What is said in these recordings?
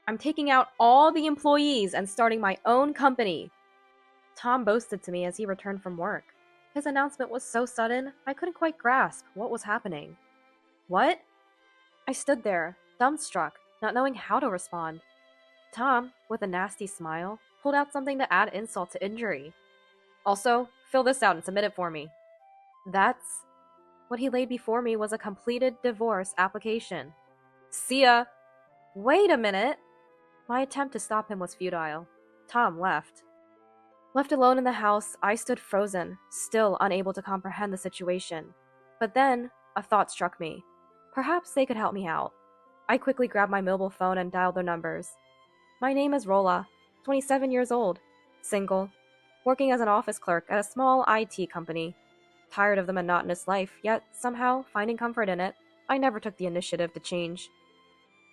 I'm taking out all the employees and starting my own company, Tom boasted to me as he returned from work. His announcement was so sudden, I couldn't quite grasp what was happening. What? I stood there, dumbstruck, not knowing how to respond. Tom, with a nasty smile, pulled out something to add insult to injury. Also, fill this out and submit it for me. That's... What he laid before me was a completed divorce application. See ya! Wait a minute! My attempt to stop him was futile. Tom left. Left alone in the house, I stood frozen, still unable to comprehend the situation. But then, a thought struck me. Perhaps they could help me out. I quickly grabbed my mobile phone and dialed their numbers. My name is Rolla, 27 years old, single, working as an office clerk at a small IT company. Tired of the monotonous life, yet somehow finding comfort in it, I never took the initiative to change.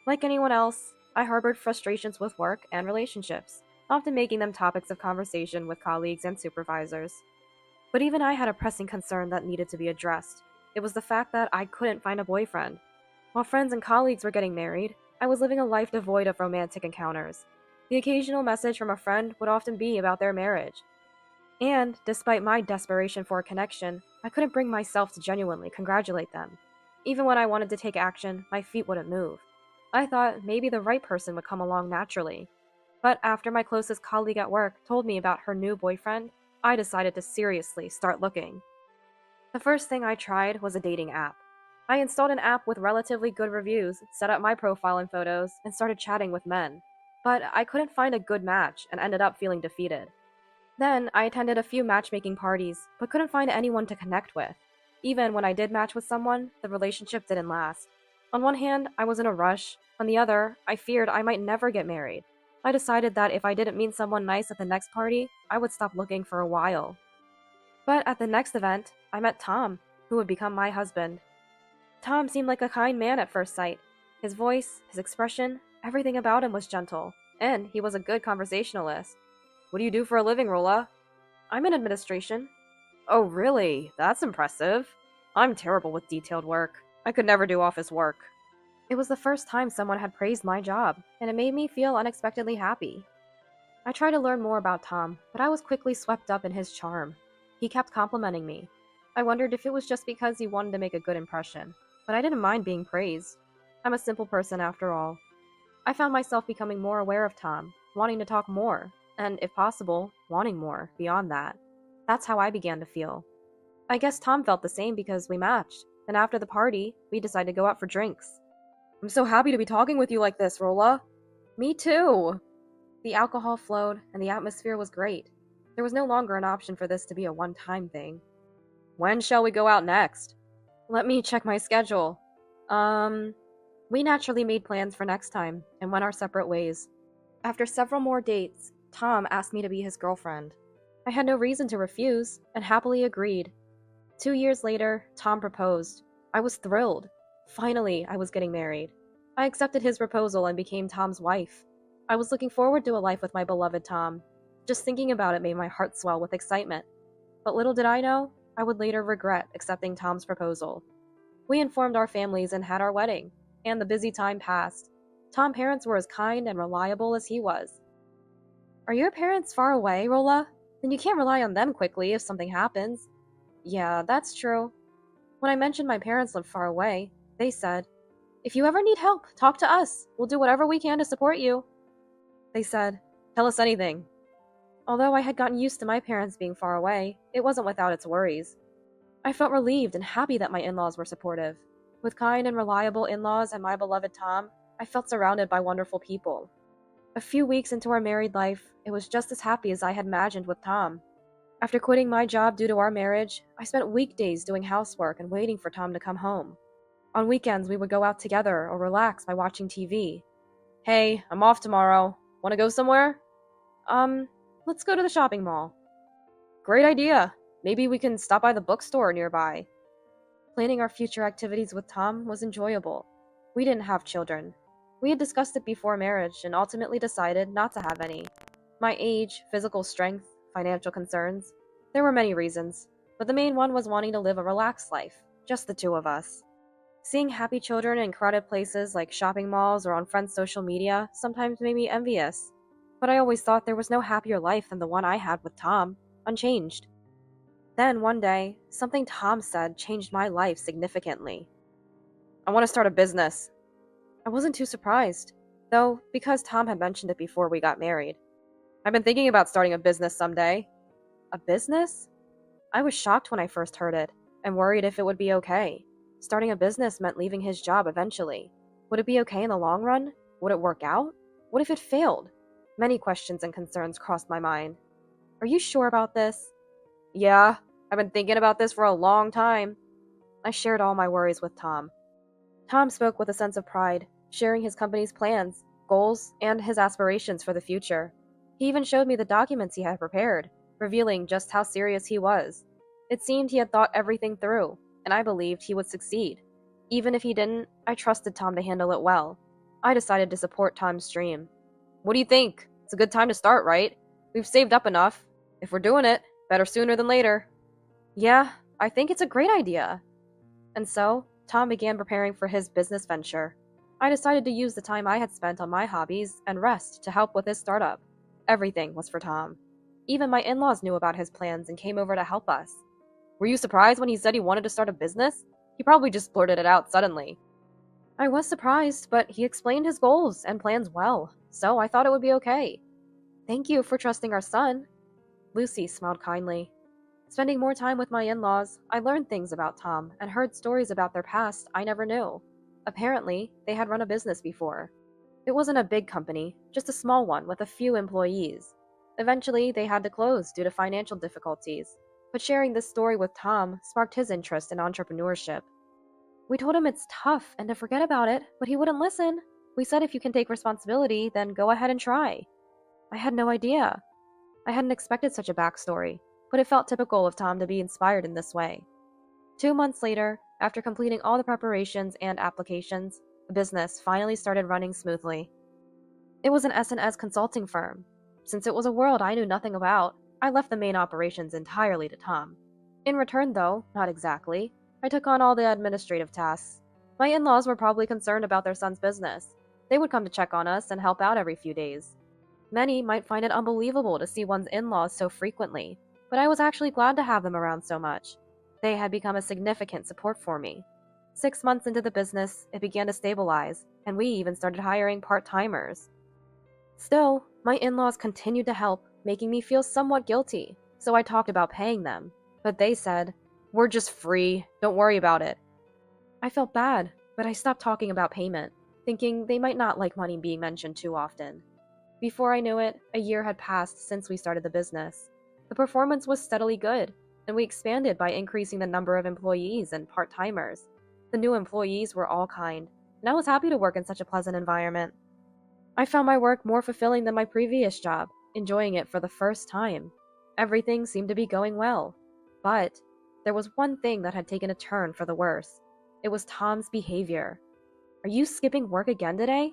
Like anyone else, I harbored frustrations with work and relationships, often making them topics of conversation with colleagues and supervisors. But even I had a pressing concern that needed to be addressed. It was the fact that I couldn't find a boyfriend. While friends and colleagues were getting married, I was living a life devoid of romantic encounters. The occasional message from a friend would often be about their marriage. And, despite my desperation for a connection, I couldn't bring myself to genuinely congratulate them. Even when I wanted to take action, my feet wouldn't move. I thought maybe the right person would come along naturally. But after my closest colleague at work told me about her new boyfriend, I decided to seriously start looking. The first thing I tried was a dating app. I installed an app with relatively good reviews, set up my profile and photos, and started chatting with men. But I couldn't find a good match and ended up feeling defeated. Then, I attended a few matchmaking parties, but couldn't find anyone to connect with. Even when I did match with someone, the relationship didn't last. On one hand, I was in a rush. On the other, I feared I might never get married. I decided that if I didn't meet someone nice at the next party, I would stop looking for a while. But at the next event, I met Tom, who would become my husband. Tom seemed like a kind man at first sight. His voice, his expression, everything about him was gentle, and he was a good conversationalist. What do you do for a living, Rolla? I'm in administration. Oh, really? That's impressive. I'm terrible with detailed work. I could never do office work. It was the first time someone had praised my job, and it made me feel unexpectedly happy. I tried to learn more about Tom, but I was quickly swept up in his charm. He kept complimenting me. I wondered if it was just because he wanted to make a good impression, but I didn't mind being praised. I'm a simple person after all. I found myself becoming more aware of Tom, wanting to talk more, and, if possible, wanting more beyond that. That's how I began to feel. I guess Tom felt the same because we matched, and after the party, we decided to go out for drinks. I'm so happy to be talking with you like this, Rolla. Me too. The alcohol flowed, and the atmosphere was great. There was no longer an option for this to be a one-time thing. When shall we go out next? Let me check my schedule. We naturally made plans for next time, and went our separate ways. After several more dates, Tom asked me to be his girlfriend. I had no reason to refuse, and happily agreed. 2 years later, Tom proposed. I was thrilled. Finally, I was getting married. I accepted his proposal and became Tom's wife. I was looking forward to a life with my beloved Tom. Just thinking about it made my heart swell with excitement. But little did I know, I would later regret accepting Tom's proposal. We informed our families and had our wedding, and the busy time passed. Tom's parents were as kind and reliable as he was. Are your parents far away, Rolla? Then you can't rely on them quickly if something happens. Yeah, that's true. When I mentioned my parents lived far away, they said, "If you ever need help, talk to us. We'll do whatever we can to support you." They said, "Tell us anything." Although I had gotten used to my parents being far away, it wasn't without its worries. I felt relieved and happy that my in-laws were supportive. With kind and reliable in-laws and my beloved Tom, I felt surrounded by wonderful people. A few weeks into our married life, it was just as happy as I had imagined with Tom. After quitting my job due to our marriage, I spent weekdays doing housework and waiting for Tom to come home. On weekends, we would go out together or relax by watching TV. Hey, I'm off tomorrow. Want to go somewhere? Let's go to the shopping mall. Great idea. Maybe we can stop by the bookstore nearby. Planning our future activities with Tom was enjoyable. We didn't have children. We had discussed it before marriage and ultimately decided not to have any. My age, physical strength, financial concerns. There were many reasons, but the main one was wanting to live a relaxed life, just the two of us. Seeing happy children in crowded places like shopping malls or on friends' social media sometimes made me envious. But I always thought there was no happier life than the one I had with Tom, unchanged. Then one day, something Tom said changed my life significantly. I want to start a business. I wasn't too surprised, though, because Tom had mentioned it before we got married. I've been thinking about starting a business someday. A business? I was shocked when I first heard it, and worried if it would be okay. Starting a business meant leaving his job eventually. Would it be okay in the long run? Would it work out? What if it failed? Many questions and concerns crossed my mind. Are you sure about this? Yeah, I've been thinking about this for a long time. I shared all my worries with Tom. Tom spoke with a sense of pride, sharing his company's plans, goals, and his aspirations for the future. He even showed me the documents he had prepared, revealing just how serious he was. It seemed he had thought everything through, and I believed he would succeed. Even if he didn't, I trusted Tom to handle it well. I decided to support Tom's dream. What do you think? It's a good time to start, right? We've saved up enough. If we're doing it, better sooner than later. Yeah, I think it's a great idea. And so, Tom began preparing for his business venture. I decided to use the time I had spent on my hobbies and rest to help with his startup. Everything was for Tom. Even my in-laws knew about his plans and came over to help us. Were you surprised when he said he wanted to start a business? He probably just blurted it out suddenly. I was surprised, but he explained his goals and plans well, so I thought it would be okay. Thank you for trusting our son. Lucy smiled kindly. Spending more time with my in-laws, I learned things about Tom and heard stories about their past I never knew. Apparently, they had run a business before. It wasn't a big company, just a small one with a few employees. Eventually, they had to close due to financial difficulties, but sharing this story with Tom sparked his interest in entrepreneurship. We told him it's tough and to forget about it, but he wouldn't listen. We said if you can take responsibility, then go ahead and try. I had no idea. I hadn't expected such a backstory, but it felt typical of Tom to be inspired in this way. 2 months later, after completing all the preparations and applications, the business finally started running smoothly. It was an S&S consulting firm. Since it was a world I knew nothing about, I left the main operations entirely to Tom. In return, though, not exactly, I took on all the administrative tasks. My in-laws were probably concerned about their son's business. They would come to check on us and help out every few days. Many might find it unbelievable to see one's in-laws so frequently, but I was actually glad to have them around so much. They had become a significant support for me. 6 months into the business, it began to stabilize, and we even started hiring part-timers. Still, my in-laws continued to help, making me feel somewhat guilty, so I talked about paying them, but they said, "We're just free, don't worry about it." I felt bad, but I stopped talking about payment, thinking they might not like money being mentioned too often. Before I knew it, a year had passed since we started the business. The performance was steadily good, and we expanded by increasing the number of employees and part-timers. The new employees were all kind, and I was happy to work in such a pleasant environment. I found my work more fulfilling than my previous job, enjoying it for the first time. Everything seemed to be going well. But there was one thing that had taken a turn for the worse. It was Tom's behavior. "Are you skipping work again today?"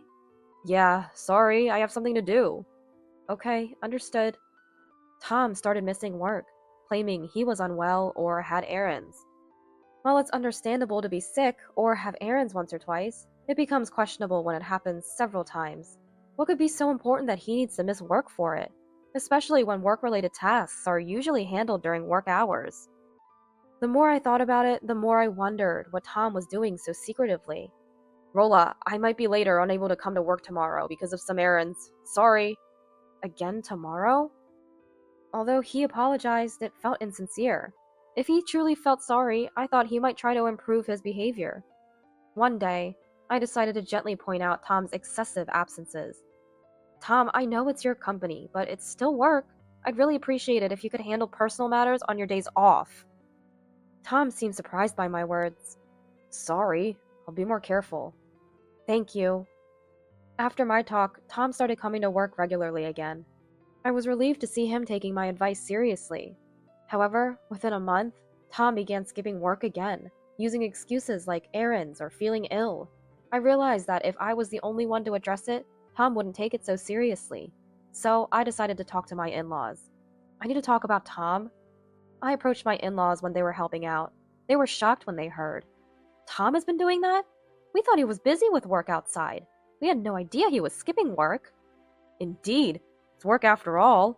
"Yeah, sorry, I have something to do." "Okay, understood." Tom started missing work, claiming he was unwell or had errands. While it's understandable to be sick or have errands once or twice, it becomes questionable when it happens several times. What could be so important that he needs to miss work for it? Especially when work-related tasks are usually handled during work hours. The more I thought about it, the more I wondered what Tom was doing so secretively. "Rolla, I might be late or unable to come to work tomorrow because of some errands. Sorry." Again tomorrow? Although he apologized, it felt insincere. If he truly felt sorry, I thought he might try to improve his behavior. One day, I decided to gently point out Tom's excessive absences. "Tom, I know it's your company, but it's still work. I'd really appreciate it if you could handle personal matters on your days off." Tom seemed surprised by my words. "Sorry, I'll be more careful." "Thank you." After my talk, Tom started coming to work regularly again. I was relieved to see him taking my advice seriously. However, within a month, Tom began skipping work again, using excuses like errands or feeling ill. I realized that if I was the only one to address it, Tom wouldn't take it so seriously. So I decided to talk to my in-laws. "I need to talk about Tom." I approached my in-laws when they were helping out. They were shocked when they heard. Tom has been doing that? We thought he was busy with work outside. We had no idea he was skipping work. Indeed, it's work after all.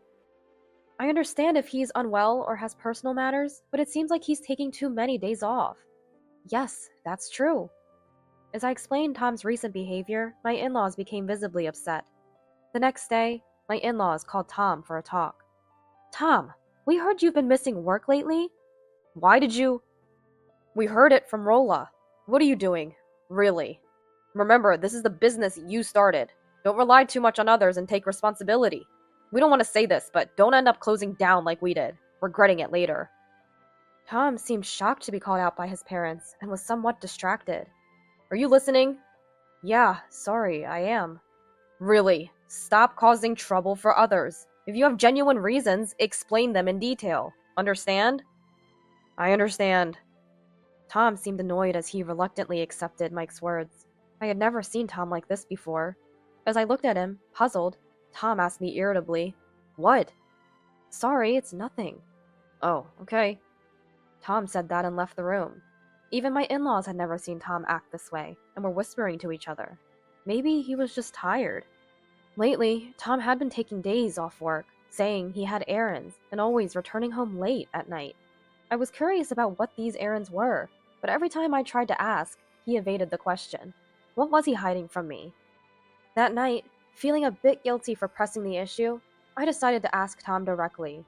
I understand if he's unwell or has personal matters, but it seems like he's taking too many days off. Yes, that's true. As I explained Tom's recent behavior, my in-laws became visibly upset. The next day, my in-laws called Tom for a talk. Tom, we heard you've been missing work lately. Why did you? We heard it from Rolla. What are you doing? Really? Remember, this is the business you started. Don't rely too much on others and take responsibility. We don't want to say this, but don't end up closing down like we did, regretting it later. Tom seemed shocked to be called out by his parents and was somewhat distracted. Are you listening? Yeah, sorry, I am. Really, stop causing trouble for others. If you have genuine reasons, explain them in detail. Understand? I understand. Tom seemed annoyed as he reluctantly accepted Mike's words. I had never seen Tom like this before. As I looked at him, puzzled, Tom asked me irritably, What? Sorry, it's nothing. Oh, okay. Tom said that and left the room. Even my in-laws had never seen Tom act this way, and were whispering to each other. Maybe he was just tired. Lately, Tom had been taking days off work, saying he had errands, and always returning home late at night. I was curious about what these errands were, but every time I tried to ask, he evaded the question. What was he hiding from me? That night, feeling a bit guilty for pressing the issue, I decided to ask Tom directly.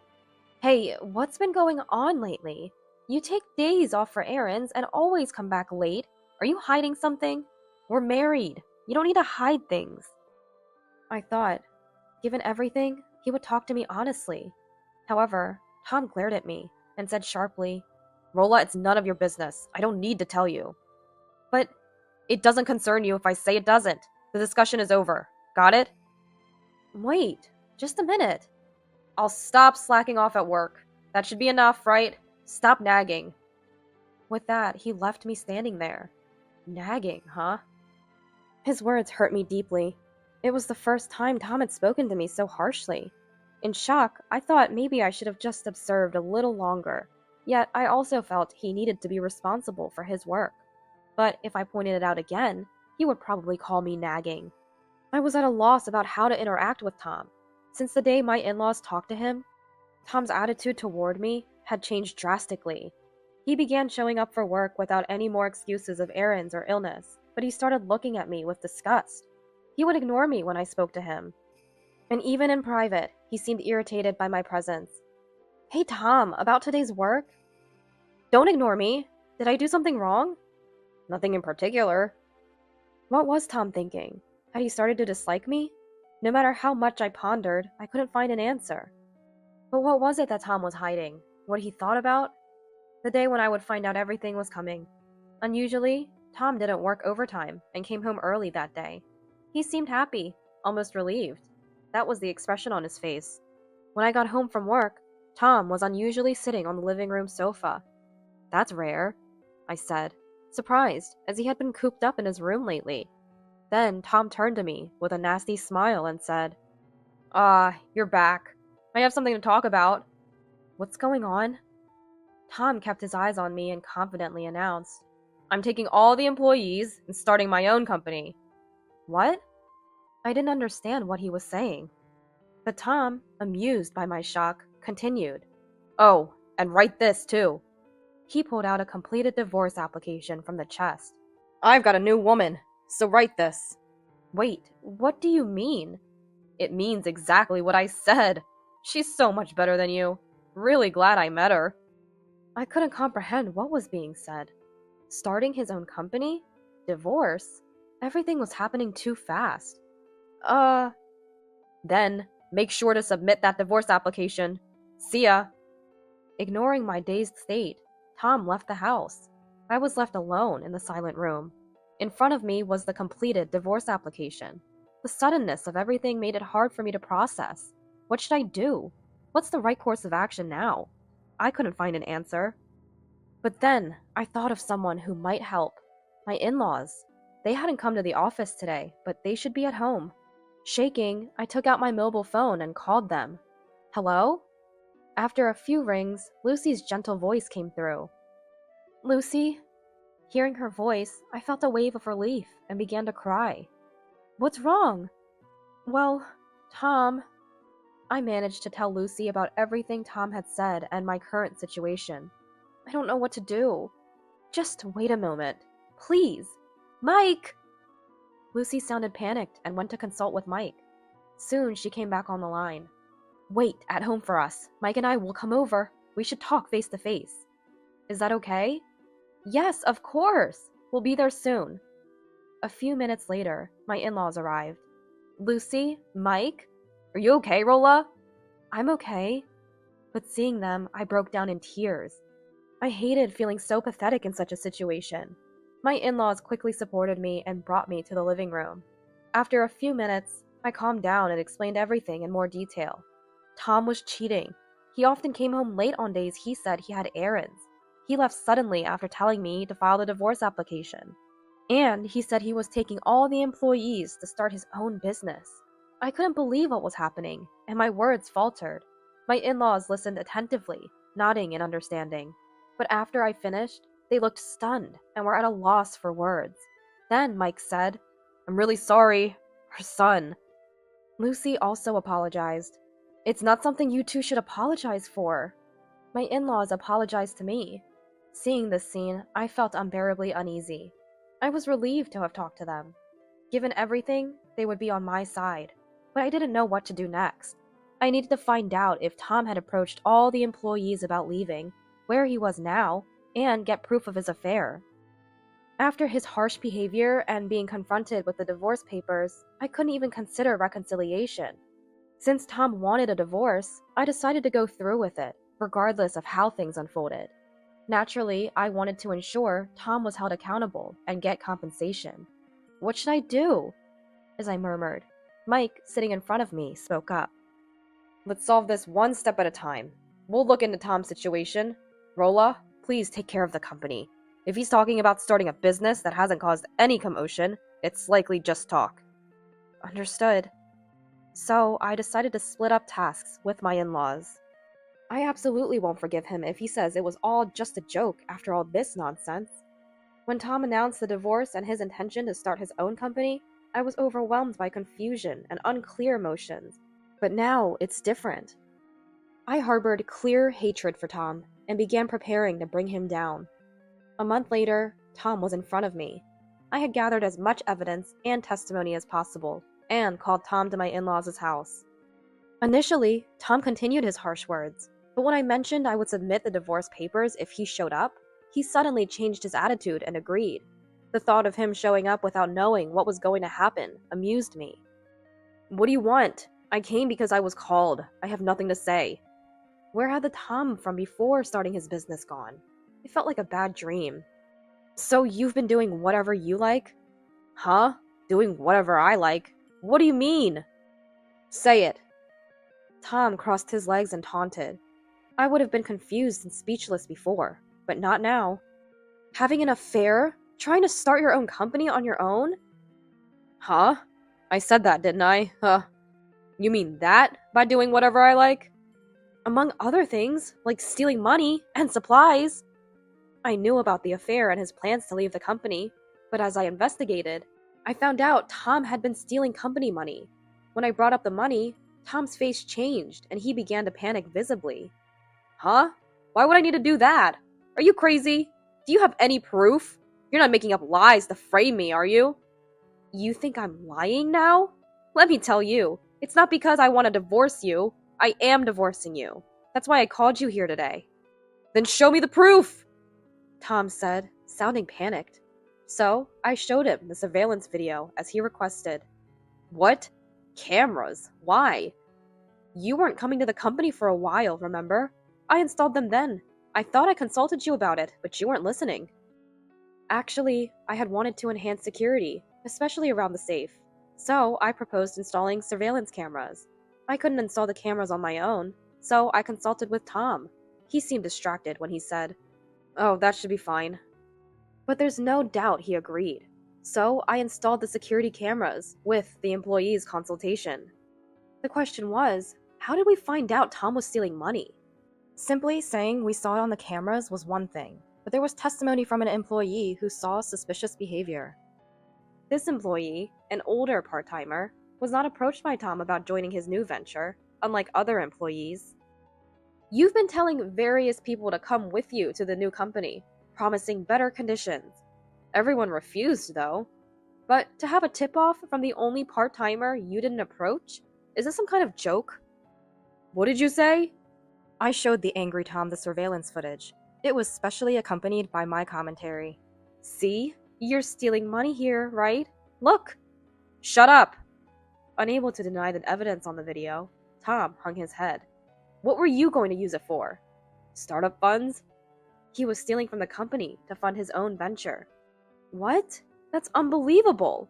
Hey, what's been going on lately? You take days off for errands and always come back late. Are you hiding something? We're married. You don't need to hide things. I thought, given everything, he would talk to me honestly. However, Tom glared at me and said sharply, Rolla, it's none of your business. I don't need to tell you. But it doesn't concern you if I say it doesn't. The discussion is over. Got it? Wait, just a minute. I'll stop slacking off at work. That should be enough, right? Stop nagging. With that, he left me standing there. Nagging, huh? His words hurt me deeply. It was the first time Tom had spoken to me so harshly. In shock, I thought maybe I should have just observed a little longer. Yet, I also felt he needed to be responsible for his work. But if I pointed it out again, he would probably call me nagging. I was at a loss about how to interact with Tom. Since the day my in-laws talked to him, Tom's attitude toward me had changed drastically. He began showing up for work without any more excuses of errands or illness, but he started looking at me with disgust. He would ignore me when I spoke to him. And even in private, he seemed irritated by my presence. Hey Tom, about today's work? Don't ignore me. Did I do something wrong? Nothing in particular. What was Tom thinking? Had he started to dislike me? No matter how much I pondered, I couldn't find an answer. But what was it that Tom was hiding? What he thought about? The day when I would find out everything was coming. Unusually, Tom didn't work overtime and came home early that day. He seemed happy, almost relieved. That was the expression on his face. When I got home from work, Tom was unusually sitting on the living room sofa. That's rare, I said, surprised, as he had been cooped up in his room lately. Then Tom turned to me with a nasty smile and said, You're back. I have something to talk about. What's going on? Tom kept his eyes on me and confidently announced, I'm taking all the employees and starting my own company. What? I didn't understand what he was saying. But Tom, amused by my shock, continued. Oh, and write this too. He pulled out a completed divorce application from the chest. I've got a new woman, so write this. Wait, what do you mean? It means exactly what I said. She's so much better than you. Really glad I met her. I couldn't comprehend what was being said. Starting his own company? Divorce? Everything was happening too fast. Then, make sure to submit that divorce application. See ya. Ignoring my dazed state, Tom left the house. I was left alone in the silent room. In front of me was the completed divorce application. The suddenness of everything made it hard for me to process. What should I do? What's the right course of action now? I couldn't find an answer. But then, I thought of someone who might help. My in-laws. They hadn't come to the office today, but they should be at home. Shaking, I took out my mobile phone and called them. Hello? After a few rings, Lucy's gentle voice came through. Lucy? Hearing her voice, I felt a wave of relief and began to cry. What's wrong? Well, Tom. I managed to tell Lucy about everything Tom had said and my current situation. I don't know what to do. Just wait a moment. Please. Mike! Lucy sounded panicked and went to consult with Mike. Soon she came back on the line. Wait at home for us. Mike and I will come over. We should talk face to face. Is that okay? Yes, of course. We'll be there soon. A few minutes later, my in-laws arrived. Lucy, Mike, are you okay, Rolla? I'm okay. But seeing them, I broke down in tears. I hated feeling so pathetic in such a situation. My in-laws quickly supported me and brought me to the living room. After a few minutes, I calmed down and explained everything in more detail. Tom was cheating. He often came home late on days he said he had errands. He left suddenly after telling me to file the divorce application. And he said he was taking all the employees to start his own business. I couldn't believe what was happening, and my words faltered. My in-laws listened attentively, nodding in understanding. But after I finished, they looked stunned and were at a loss for words. Then Mike said, I'm really sorry. Her son. Lucy also apologized. It's not something you two should apologize for. My in-laws apologized to me. Seeing this scene, I felt unbearably uneasy. I was relieved to have talked to them. Given everything, they would be on my side. But I didn't know what to do next. I needed to find out if Tom had approached all the employees about leaving, where he was now, and get proof of his affair. After his harsh behavior and being confronted with the divorce papers, I couldn't even consider reconciliation. Since Tom wanted a divorce, I decided to go through with it, regardless of how things unfolded. Naturally, I wanted to ensure Tom was held accountable and get compensation. What should I do? As I murmured, Mike, sitting in front of me, spoke up. Let's solve this one step at a time. We'll look into Tom's situation. Rolla, please take care of the company. If he's talking about starting a business that hasn't caused any commotion, it's likely just talk. Understood. So I decided to split up tasks with my in-laws. I absolutely won't forgive him if he says it was all just a joke after all this nonsense. When Tom announced the divorce and his intention to start his own company, I was overwhelmed by confusion and unclear emotions. But now it's different. I harbored clear hatred for Tom and began preparing to bring him down. A month later, Tom was in front of me. I had gathered as much evidence and testimony as possible and called Tom to my in-laws' house. Initially, Tom continued his harsh words, but when I mentioned I would submit the divorce papers if he showed up, he suddenly changed his attitude and agreed. The thought of him showing up without knowing what was going to happen amused me. What do you want? I came because I was called. I have nothing to say. Where had the Tom from before starting his business gone? It felt like a bad dream. So you've been doing whatever you like? Huh? Doing whatever I like? What do you mean? Say it. Tom crossed his legs and taunted. I would have been confused and speechless before, but not now. Having an affair? Trying to start your own company on your own? Huh? I said that, didn't I? You mean that by doing whatever I like? Among other things, like stealing money and supplies. I knew about the affair and his plans to leave the company, but as I investigated, I found out Tom had been stealing company money. When I brought up the money, Tom's face changed and he began to panic visibly. Huh? Why would I need to do that? Are you crazy? Do you have any proof? You're not making up lies to frame me, are you? You think I'm lying now? Let me tell you, it's not because I want to divorce you. I am divorcing you. That's why I called you here today. Then show me the proof, Tom said, sounding panicked. So I showed him the surveillance video as he requested. What? Cameras? Why? You weren't coming to the company for a while, remember? I installed them then. I thought I consulted you about it, but you weren't listening. Actually, I had wanted to enhance security, especially around the safe. So I proposed installing surveillance cameras. I couldn't install the cameras on my own, so I consulted with Tom. He seemed distracted when he said, "Oh, that should be fine." But there's no doubt he agreed. So I installed the security cameras with the employees' consultation. The question was, how did we find out Tom was stealing money? Simply saying we saw it on the cameras was one thing, but there was testimony from an employee who saw suspicious behavior. This employee, an older part-timer, was not approached by Tom about joining his new venture, unlike other employees. You've been telling various people to come with you to the new company, promising better conditions. Everyone refused, though. But to have a tip-off from the only part-timer you didn't approach? Is this some kind of joke? What did you say? I showed the angry Tom the surveillance footage. It was specially accompanied by my commentary. See? You're stealing money here, right? Look! Shut up! Unable to deny the evidence on the video, Tom hung his head. What were you going to use it for? Startup funds? He was stealing from the company to fund his own venture. What? That's unbelievable!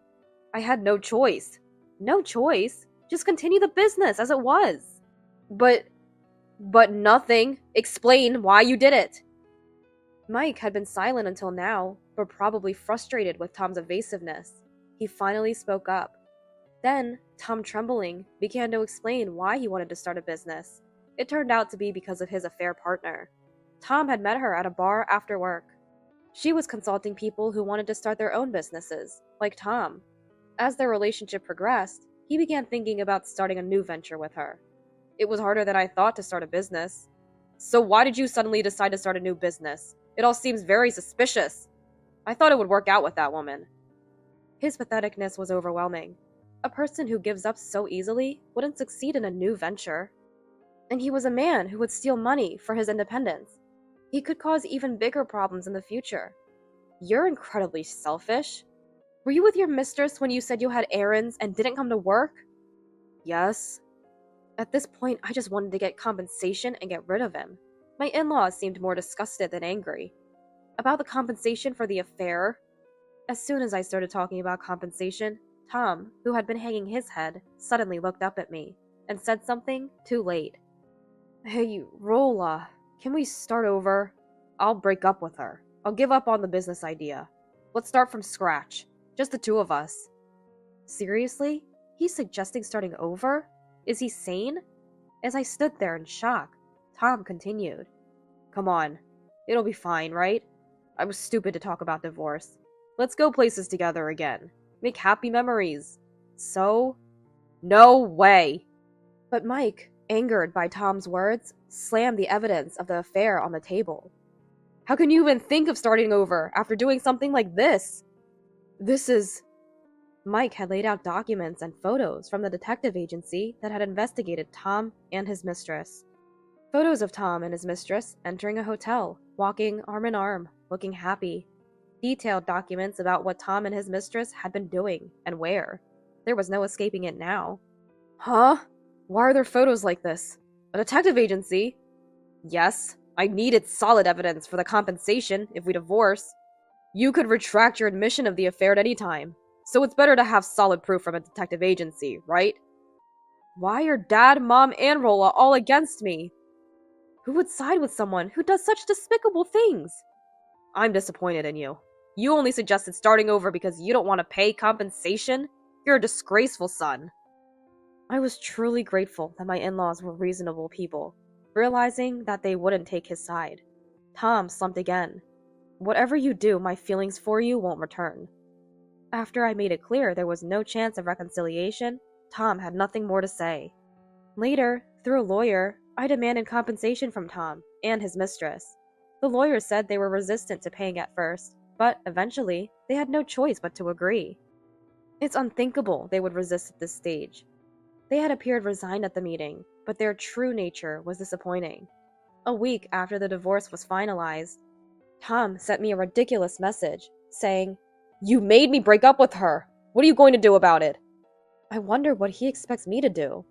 I had no choice. No choice? Just continue the business as it was. But nothing. Explain why you did it. Mike had been silent until now, but probably frustrated with Tom's evasiveness. He finally spoke up. Then, Tom, trembling, began to explain why he wanted to start a business. It turned out to be because of his affair partner. Tom had met her at a bar after work. She was consulting people who wanted to start their own businesses, like Tom. As their relationship progressed, he began thinking about starting a new venture with her. It was harder than I thought to start a business. So why did you suddenly decide to start a new business? It all seems very suspicious. I thought it would work out with that woman. His patheticness was overwhelming. A person who gives up so easily wouldn't succeed in a new venture. And he was a man who would steal money for his independence. He could cause even bigger problems in the future. You're incredibly selfish. Were you with your mistress when you said you had errands and didn't come to work? Yes. At this point, I just wanted to get compensation and get rid of him. My in-laws seemed more disgusted than angry. About the compensation for the affair? As soon as I started talking about compensation, Tom, who had been hanging his head, suddenly looked up at me and said something too late. Hey, Rolla, can we start over? I'll break up with her. I'll give up on the business idea. Let's start from scratch. Just the two of us. Seriously? He's suggesting starting over? Is he sane? As I stood there in shock, Tom continued. Come on. It'll be fine, right? I was stupid to talk about divorce. Let's go places together again. Make happy memories. So? No way! But Mike, angered by Tom's words, slammed the evidence of the affair on the table. How can you even think of starting over after doing something like this? This is... Mike had laid out documents and photos from the detective agency that had investigated Tom and his mistress. Photos of Tom and his mistress entering a hotel, walking arm in arm, looking happy. Detailed documents about what Tom and his mistress had been doing and where. There was no escaping it now. Huh? Why are there photos like this? A detective agency? Yes, I needed solid evidence for the compensation if we divorce. You could retract your admission of the affair at any time, so it's better to have solid proof from a detective agency, right? Why are Dad, Mom, and Rolla all against me? Who would side with someone who does such despicable things? I'm disappointed in you. You only suggested starting over because you don't want to pay compensation? You're a disgraceful son. I was truly grateful that my in-laws were reasonable people, realizing that they wouldn't take his side. Tom slumped again. Whatever you do, my feelings for you won't return. After I made it clear there was no chance of reconciliation, Tom had nothing more to say. Later, through a lawyer, I demanded compensation from Tom and his mistress. The lawyer said they were resistant to paying at first, but eventually, they had no choice but to agree. It's unthinkable they would resist at this stage. They had appeared resigned at the meeting, but their true nature was disappointing. A week after the divorce was finalized, Tom sent me a ridiculous message, saying, "You made me break up with her! What are you going to do about it?" I wondered what he expects me to do.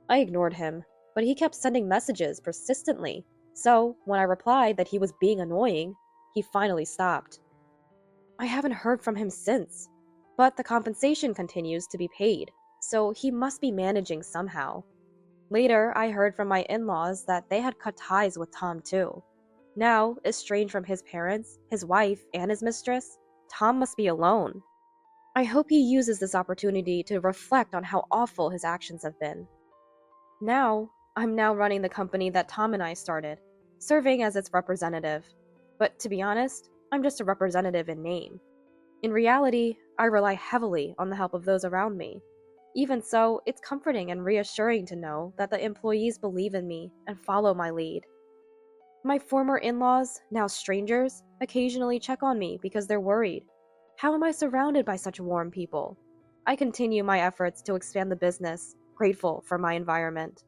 I ignored him, but he kept sending messages persistently, so when I replied that he was being annoying, he finally stopped. I haven't heard from him since, but the compensation continues to be paid, so he must be managing somehow. Later, I heard from my in-laws that they had cut ties with Tom too. Now, estranged from his parents, his wife, and his mistress, Tom must be alone. I hope he uses this opportunity to reflect on how awful his actions have been. I'm now running the company that Tom and I started, serving as its representative. But to be honest, I'm just a representative in name. In reality, I rely heavily on the help of those around me. Even so, it's comforting and reassuring to know that the employees believe in me and follow my lead. My former in-laws, now strangers, occasionally check on me because they're worried. How am I surrounded by such warm people? I continue my efforts to expand the business, grateful for my environment.